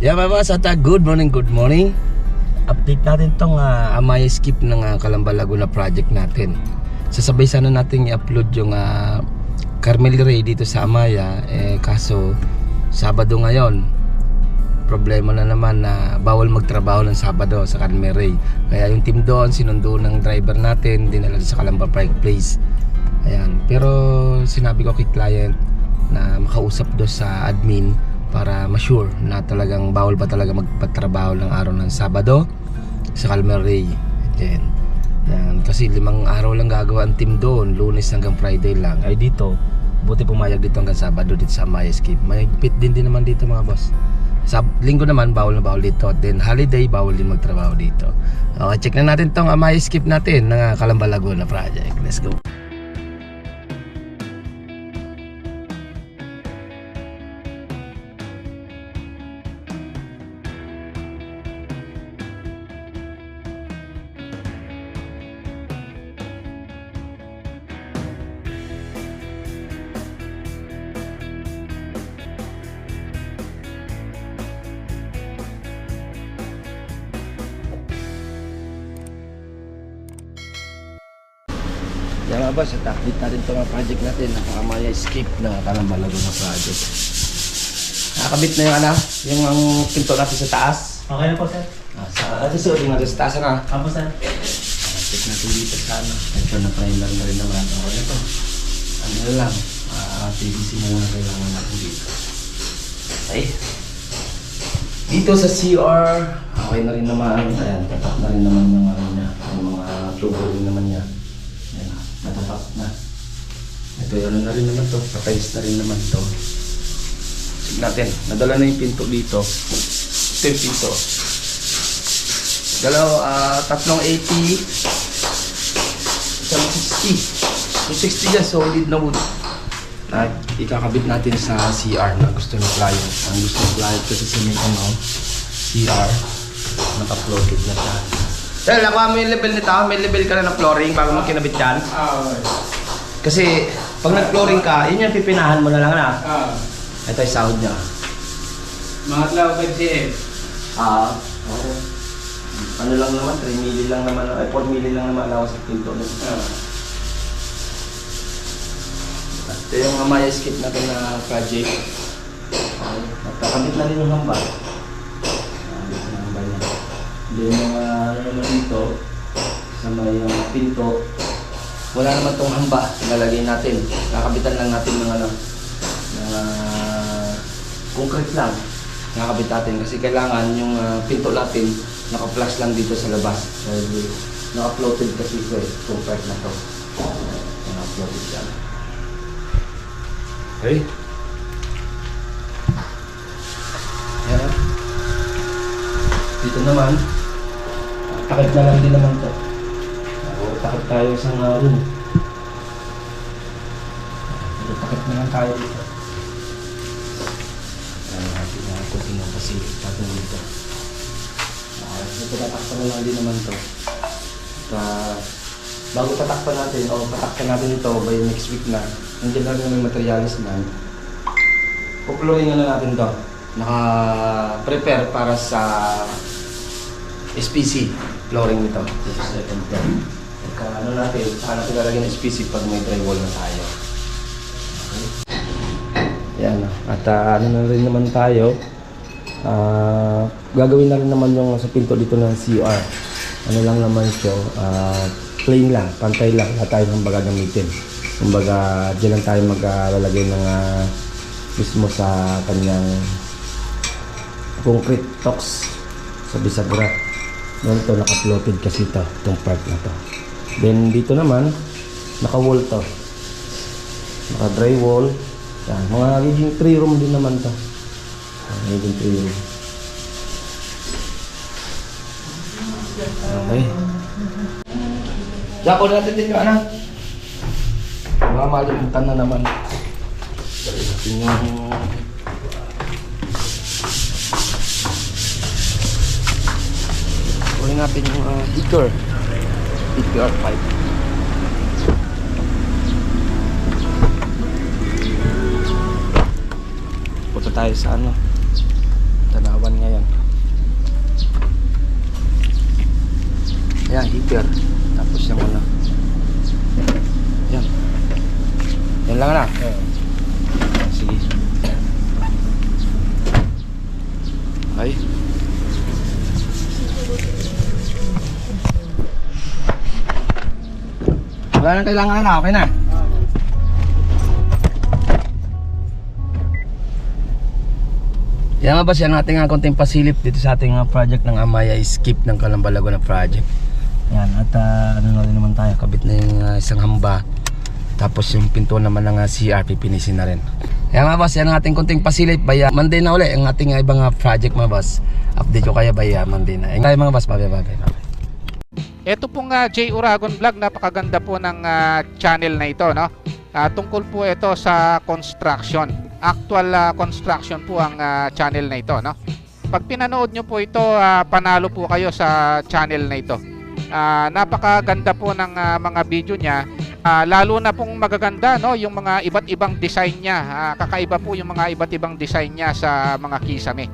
Yeah, mga sata, good morning. Update natin tong Amaya skip ng Calamba Laguna project natin. Sasabay sana natin i-upload yung Carmel Ray dito sa Amaya. Kaso Sabado ngayon, problema na naman na bawal magtrabaho ng Sabado sa Carmel Ray. Kaya yung team doon, sinundo ng driver natin, dinala sa Calamba Park Place. Ayan. Pero sinabi ko kay client na makausap do sa admin para ma-sure na talagang bawal ba talaga magpatrabaho ng araw ng Sabado sa Calmer Ray. Yan. Kasi 5 araw lang gagawa ang team doon, Lunes hanggang Friday lang. Ay dito, buti pumayag dito hanggang Sabado dito sa Amaya Skip. May pit din naman dito mga boss. Sa linggo naman bawal na bawal dito. Then holiday bawal din magtrabaho dito. Okay, check na natin tong Amaya Skip natin ng Calamba Laguna project. Let's go. Yan mga boss, update natin itong project natin ng Amaya Skip na Calamba Laguna project. Nakakabit na yung ang pinto natin sa taas. Okay na po, sir. Susuotin natin sa taas na. Apo, sir. Check natin dito sa ito na primer na rin naman. Okay na to. Ano na lang, PVC na lang kailangan natin dito. Okay. Dito sa CR, okay na rin naman. Ayan, tatak na rin naman yung mga tubo rin naman niya. Ayan, natapak na. Ito yun na rin naman to. Patayos na rin naman to. Check natin. Nadala na yung pinto dito. Ito yung pinto. Tatlong 80. Isang 60. Yung 60 dyan, solid na wood. Ikakabit natin sa CR na gusto ng client. Ang gusto ng client kasi sa may CR. Naka-floated na siya. Dahil nakuha mo yung level nito, may level ka na ng flooring bago mo kinabit yan. Kasi pag nag-flooring ka, yun yung pipinahan mo na lang na. Ito yung sahod niya. Mga 5 cm. Oo. Ano lang naman, 3 mili lang naman, 4 mili lang naman alawas sa pinto. Ito yung Amaya Skip natin na project. Nagkakabit na rin yung hamba. Nakakabit na hamba niya. Then yung ano naman dito, sa may pinto, wala naman itong hamba. Nalagay natin. Nakabitan lang natin ng concrete lang. Nakakabit natin kasi kailangan yung pinto natin naka-flush lang dito sa labas. So, naka-floated kasi ito itong part na to. Naka-floated yan. Okay. Yan. Dito naman, takip na lang din naman to. Takip tayo sa room. Takip na lang tayo dito. Natin na ito pinapasilit natin dito. Patakpan na lang din naman to. Bago patakpan natin, patakpan natin ito by next week na. Nandiyan lang yung materialis na. Pupluringan na natin to. Naka-prepare para sa SPC flooring nito. This is second floor. Ano natin, saka natin lalagyan ng SPC pag may drywall na tayo. Okay. Yan. At ano na rin naman tayo. Gagawin na rin naman yung sa pinto dito ng CR. Ano lang naman ito, plain lang, pantay lang, lahat tayo ng baga gamitin. Kumbaga, dyan lang tayo maglalagay ng mismo sa kanyang concrete tox sa bisagra. Doon ito naka-floated kasi itong part na to. Then dito naman, naka-wall to. Naka-drywall. Yan, mga magiging 3 room din naman to. Magiging 3 room. Okay. Japo natin din yung mga malimutan na naman. Dali natin yung kunin natin yung heater PPR pipe. Punta tayo sa Tanawan ngayon. Ay. Wala nang kailangan na, okay na. Yan nga ba siya ng ating konting pasilip dito sa ating project ng Amaya Skip ng Calamba Laguna project. Yan, at ano na rin naman tayo, kabit na yung isang hamba. Tapos yung pinto naman ng CR, pipinisin na rin. Yan mga boss, yan ang ating konting pasilip. Baya Monday na uli ang ating ibang project mga boss. Update ko kaya baya Monday na. Yan tayo mga boss, bye. Ito pong J. Uragon Vlog, napakaganda po ng channel na ito, no? Tungkol po ito sa construction. Actual construction po ang channel na ito, no? Pag pinanood nyo po ito, panalo po kayo sa channel na ito. Napakaganda po ng mga video niya. Lalo na pong magaganda, no, yung mga iba't ibang design niya. Kakaiba po yung mga iba't ibang design niya sa mga kisame.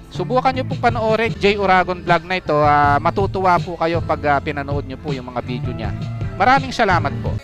Subukan nyo po panoorin J. Uragon Vlog na ito. Matutuwa po kayo pag pinanood nyo po yung mga video niya. Maraming salamat po.